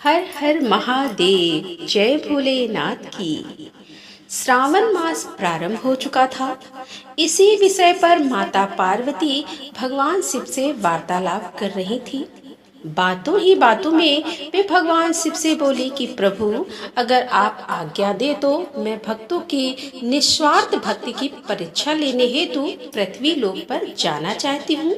हर हर महादेव, जय भोलेनाथ की। श्रावण मास प्रारंभ हो चुका था। इसी विषय पर माता पार्वती भगवान शिव से वार्तालाप कर रही थी। बातों ही बातों में वे भगवान शिव से बोली कि प्रभु, अगर आप आज्ञा दे तो मैं भक्तों की निस्वार्थ भक्ति की परीक्षा लेने हेतु पृथ्वी लोक पर जाना चाहती हूँ।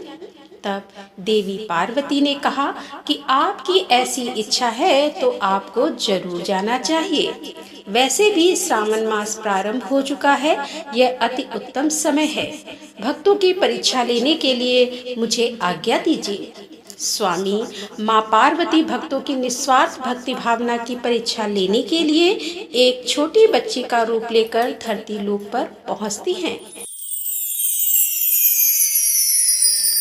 तब देवी पार्वती ने कहा कि आपकी ऐसी इच्छा है तो आपको जरूर जाना चाहिए। वैसे भी श्रावण मास प्रारंभ हो चुका है, यह अति उत्तम समय है। भक्तों की परीक्षा लेने के लिए मुझे आज्ञा दीजिए। स्वामी, माँ पार्वती भक्तों की निस्वार्थ भक्ति भावना की परीक्षा लेने के लिए एक छोटी बच्ची का रूप लेकर धरती लोक पर पहुँचती हैं।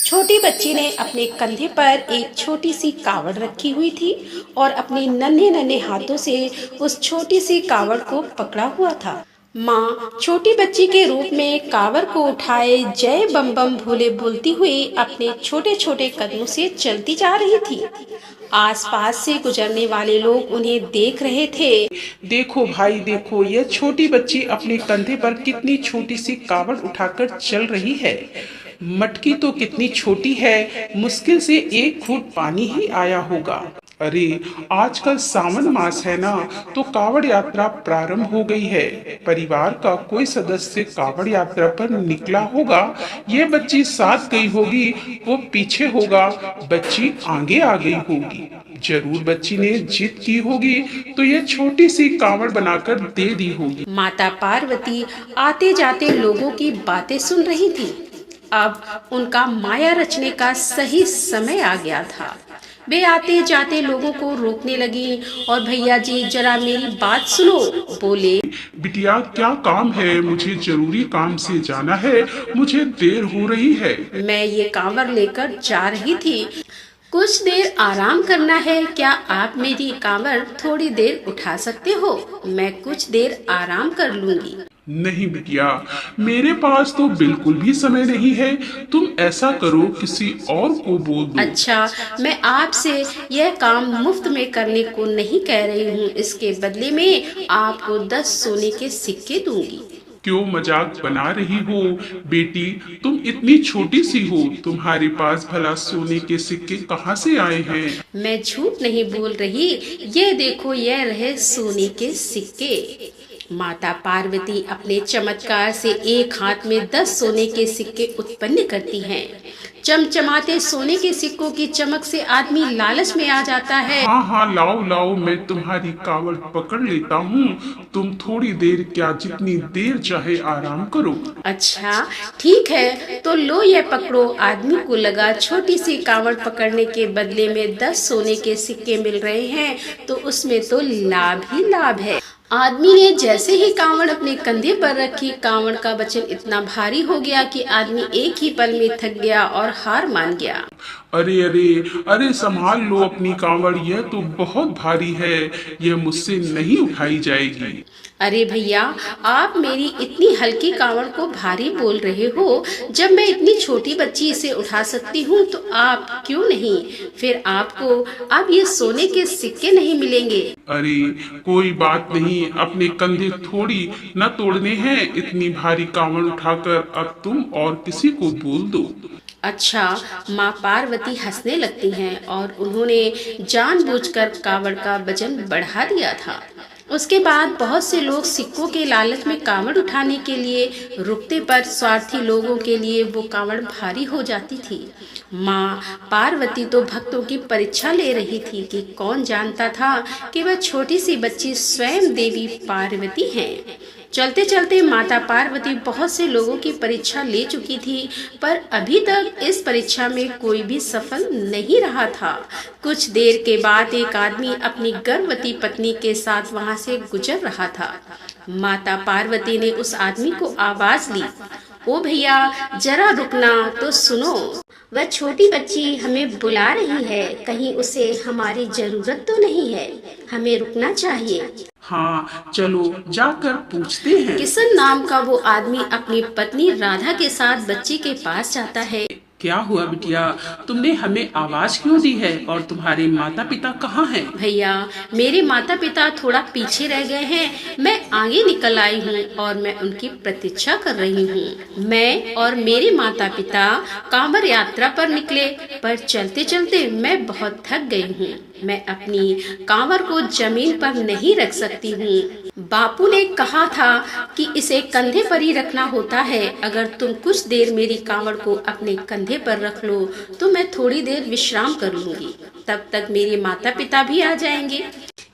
छोटी बच्ची ने अपने कंधे पर एक छोटी सी कावड़ रखी हुई थी और अपने नन्हे नन्हे हाथों से उस छोटी सी कावड़ को पकड़ा हुआ था। माँ छोटी बच्ची के रूप में कावड़ को उठाए जय बम बम भोले बोलती हुई अपने छोटे छोटे कदमों से चलती जा रही थी। आसपास से गुजरने वाले लोग उन्हें देख रहे थे। देखो भाई देखो, यह छोटी बच्ची अपने कंधे पर कितनी छोटी सी कावड़ उठाकर चल रही है। मटकी तो कितनी छोटी है, मुश्किल से 1 घूंट पानी ही आया होगा। अरे आजकल सावन मास है ना, तो कावड़ यात्रा प्रारंभ हो गई है। परिवार का कोई सदस्य कावड़ यात्रा पर निकला होगा। ये बच्ची साथ गई होगी, वो पीछे होगा, बच्ची आगे आ गई होगी। जरूर बच्ची ने जिद की होगी तो ये छोटी सी कावड़ बनाकर दे दी होगी। माता पार्वती आते जाते लोगों की बातें सुन रही थी। अब उनका माया रचने का सही समय आ गया था। वे आते जाते लोगों को रोकने लगी और भैया जी जरा मेरी बात सुनो, बोले। बिटिया क्या काम है? मुझे जरूरी काम से जाना है, मुझे देर हो रही है। मैं ये कांवर लेकर जा रही थी, कुछ देर आराम करना है। क्या आप मेरी कांवर थोड़ी देर उठा सकते हो? मैं कुछ देर आराम कर लूंगी। नहीं बिटिया, मेरे पास तो बिल्कुल भी समय नहीं है। तुम ऐसा करो, किसी और को बोल दो। अच्छा, मैं आपसे यह काम मुफ्त में करने को नहीं कह रही हूँ। इसके बदले में आपको 10 सोने के सिक्के दूंगी। क्यों मजाक बना रही हो बेटी? तुम इतनी छोटी सी हो, तुम्हारे पास भला सोने के सिक्के कहाँ से आए हैं? मैं झूठ नहीं बोल रही, ये देखो, यह रहे सोने के सिक्के। माता पार्वती अपने चमत्कार से एक हाथ में 10 सोने के सिक्के उत्पन्न करती हैं। चमचमाते सोने के सिक्कों की चमक से आदमी लालच में आ जाता है। हाँ हाँ, लाओ लाओ, मैं तुम्हारी कावड़ पकड़ लेता हूँ। तुम थोड़ी देर, क्या जितनी देर चाहे आराम करो। अच्छा ठीक है, तो लो ये पकड़ो। आदमी को लगा छोटी सी कावड़ पकड़ने के बदले में 10 सोने के सिक्के मिल रहे हैं, तो उसमें तो लाभ ही लाभ है। आदमी ने जैसे ही कावड़ अपने कंधे पर रखी, कावड़ का वजन इतना भारी हो गया कि आदमी एक ही पल में थक गया और हार मान गया। अरे अरे अरे, संभाल लो अपनी कावड़, यह तो बहुत भारी है, यह मुझसे नहीं उठाई जाएगी। अरे भैया, आप मेरी इतनी हल्की कावड़ को भारी बोल रहे हो। जब मैं इतनी छोटी बच्ची इसे उठा सकती हूँ तो आप क्यों नहीं? फिर आपको अब ये सोने के सिक्के नहीं मिलेंगे। अरे कोई बात नहीं, अपने कंधे थोड़ी न तोड़ने हैं। इतनी भारी कावड़ उठाकर अब तुम और किसी को बोल दो। अच्छा, माँ पार्वती हंसने लगती हैं और उन्होंने जानबूझकर कावड़ का वजन बढ़ा दिया था। उसके बाद बहुत से लोग सिक्कों के लालच में कावड़ उठाने के लिए रुकते, पर स्वार्थी लोगों के लिए वो कावड़ भारी हो जाती थी। माँ पार्वती तो भक्तों की परीक्षा ले रही थी कि कौन जानता था कि वह छोटी सी बच्ची स्वयं देवी पार्वती हैं। चलते चलते माता पार्वती बहुत से लोगों की परीक्षा ले चुकी थी, पर अभी तक इस परीक्षा में कोई भी सफल नहीं रहा था। कुछ देर के बाद एक आदमी अपनी गर्भवती पत्नी के साथ वहां से गुजर रहा था। माता पार्वती ने उस आदमी को आवाज ली, ओ भैया जरा रुकना तो सुनो, वह छोटी बच्ची हमें बुला रही है, कहीं उसे हमारी जरूरत तो नहीं है? हमें रुकना चाहिए। हाँ चलो जाकर पूछते हैं। किशन नाम का वो आदमी अपनी पत्नी राधा के साथ बच्ची के पास जाता है। क्या हुआ बिटिया, तुमने हमें आवाज क्यों दी है और तुम्हारे माता पिता कहाँ हैं? भैया, मेरे माता पिता थोड़ा पीछे रह गए हैं। मैं आगे निकल आई हूँ और मैं उनकी प्रतीक्षा कर रही हूँ। मैं और मेरे माता पिता कांवड़ यात्रा पर निकले, पर चलते चलते मैं बहुत थक गई हूँ। मैं अपनी कांवड़ को जमीन पर नहीं रख सकती हूँ। बापू ने कहा था कि इसे कंधे पर ही रखना होता है। अगर तुम कुछ देर मेरी कांवड़ को अपने कंधे पर रख लो तो मैं थोड़ी देर विश्राम कर लूंगी। तब तक मेरे माता पिता भी आ जाएंगे।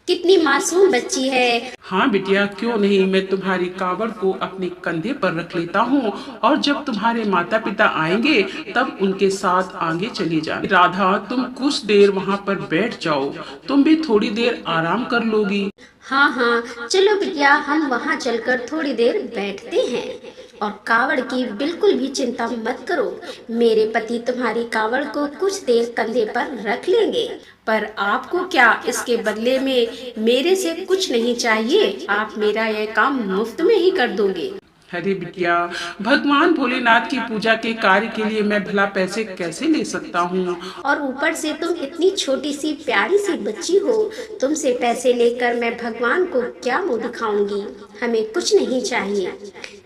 कितनी मासूम बच्ची है। हाँ बिटिया, क्यों नहीं, मैं तुम्हारी कावड़ को अपने कंधे पर रख लेता हूँ और जब तुम्हारे माता पिता आएंगे तब उनके साथ आगे चली जाना। राधा, तुम कुछ देर वहाँ पर बैठ जाओ, तुम भी थोड़ी देर आराम कर लोगी। हाँ हाँ, चलो बिटिया, हम वहाँ चलकर थोड़ी देर बैठते हैं। और कावड़ की बिल्कुल भी चिंता मत करो। मेरे पति तुम्हारी कावड़ को कुछ देर कंधे पर रख लेंगे। पर आपको क्या इसके बदले में मेरे से कुछ नहीं चाहिए? आप मेरा यह काम मुफ्त में ही कर दोगे। अरे बिटिया, भगवान भोलेनाथ की पूजा के कार्य के लिए मैं भला पैसे कैसे ले सकता हूँ? और ऊपर से तुम इतनी छोटी सी प्यारी सी बच्ची हो। तुमसे पैसे लेकर मैं भगवान को क्या मुंह दिखाऊंगी? हमें कुछ नहीं चाहिए।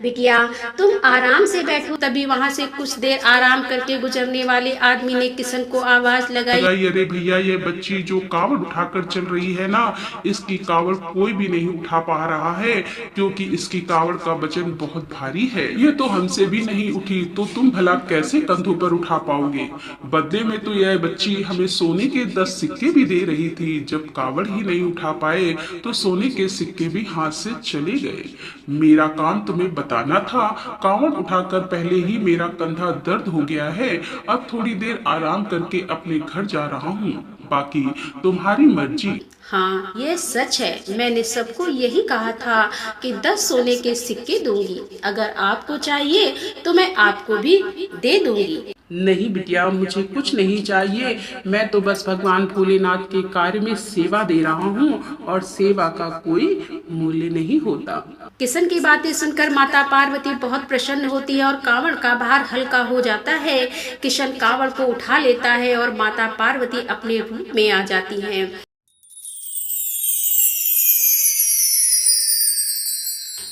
बिटिया, तुम आराम से बैठो। तभी वहाँ से कुछ देर आराम करके गुजरने वाले आदमी ने किशन को आवाज लगाई। अरे भैया, ये बच्ची जो कावड़ उठाकर चल रही है ना, इसकी कावड़ कोई भी नहीं उठा पा रहा है, क्योंकि इसकी कावड़ का वजन बहुत भारी है। ये तो हमसे भी नहीं उठी, तो तुम भला कैसे कंधों पर उठा पाओगे? बदले में तो यह बच्ची हमें सोने के 10 सिक्के भी दे रही थी। जब कावड़ ही नहीं उठा पाए तो सोने के सिक्के भी हाथ से चले गए। मेरा काम तुम्हें बताना था। कावड़ उठाकर पहले ही मेरा कंधा दर्द हो गया है। अब थोड़ी देर आराम करके अपने घर जा रहा हूँ, बाकी तुम्हारी मर्जी। हाँ, ये सच है। मैंने सबको यही कहा था कि 10 सोने के सिक्के दूंगी। अगर आपको चाहिए तो मैं आपको भी दे दूंगी। नहीं बिटिया, मुझे कुछ नहीं चाहिए। मैं तो बस भगवान भोलेनाथ के कार्य में सेवा दे रहा हूँ और सेवा का कोई मूल्य नहीं होता। किशन की बातें सुनकर माता पार्वती बहुत प्रसन्न होती है और कांवड़ का भार हल्का हो जाता है। किशन कांवड़ को उठा लेता है और माता पार्वती अपने रूप में आ जाती हैं।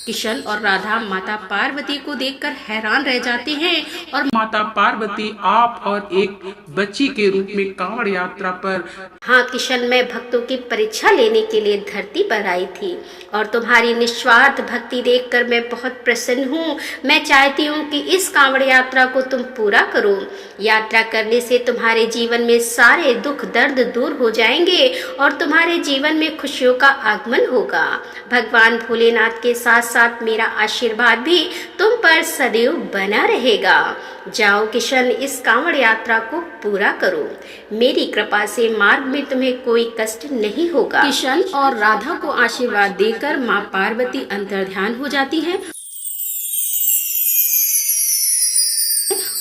किशन और राधा माता पार्वती को देखकर हैरान रह जाते हैं और माता पार्वती, आप और एक बच्ची के रूप में कांवड़ यात्रा पर। हाँ किशन, मैं भक्तों की परीक्षा लेने के लिए धरती पर आई थी और तुम्हारी निस्वार्थ भक्ति देखकर मैं बहुत प्रसन्न हूँ। मैं चाहती हूँ कि इस कांवड़ यात्रा को तुम पूरा करो। यात्रा करने से तुम्हारे जीवन में सारे दुख दर्द दूर हो जाएंगे और तुम्हारे जीवन में खुशियों का आगमन होगा। भगवान भोलेनाथ के साथ साथ मेरा आशीर्वाद भी तुम पर सदैव बना रहेगा। जाओ किशन, इस कांवड़ यात्रा को पूरा करो। मेरी कृपा से मार्ग में तुम्हें कोई कष्ट नहीं होगा। किशन और राधा को आशीर्वाद देकर माँ पार्वती अंतर्ध्यान हो जाती है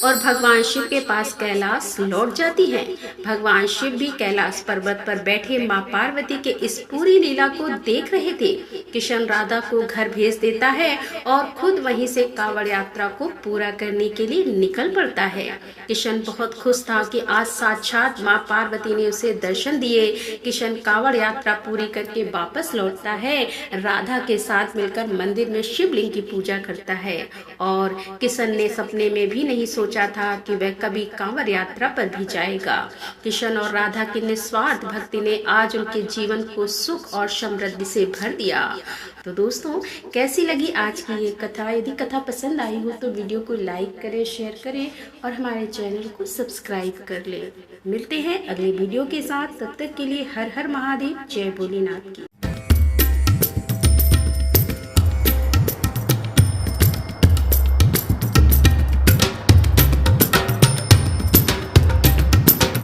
और भगवान शिव के पास कैलाश लौट जाती है। भगवान शिव भी कैलाश पर्वत पर बैठे माँ पार्वती के इस पूरी लीला को देख रहे थे। किशन राधा को घर भेज देता है और खुद वहीं से कांवड़ यात्रा को पूरा करने के लिए निकल पड़ता है। किशन बहुत खुश था कि आज साक्षात माँ पार्वती ने उसे दर्शन दिए। किशन कांवड़ यात्रा पूरी करके वापस लौटता है। राधा के साथ मिलकर मंदिर में शिवलिंग की पूजा करता है और किशन ने सपने में भी नहीं सोचा था कि वह कभी कांवड़ यात्रा पर भी जाएगा। किशन और राधा की निस्वार्थ भक्ति ने आज उनके जीवन को सुख और समृद्धि से भर दिया। तो दोस्तों, कैसी लगी आज की ये कथा? यदि कथा पसंद आई हो तो वीडियो को लाइक करें, शेयर करें और हमारे चैनल को सब्सक्राइब कर लें। मिलते हैं अगले वीडियो के साथ। तब तक के लिए हर हर महादेव, जय भोलेनाथ की।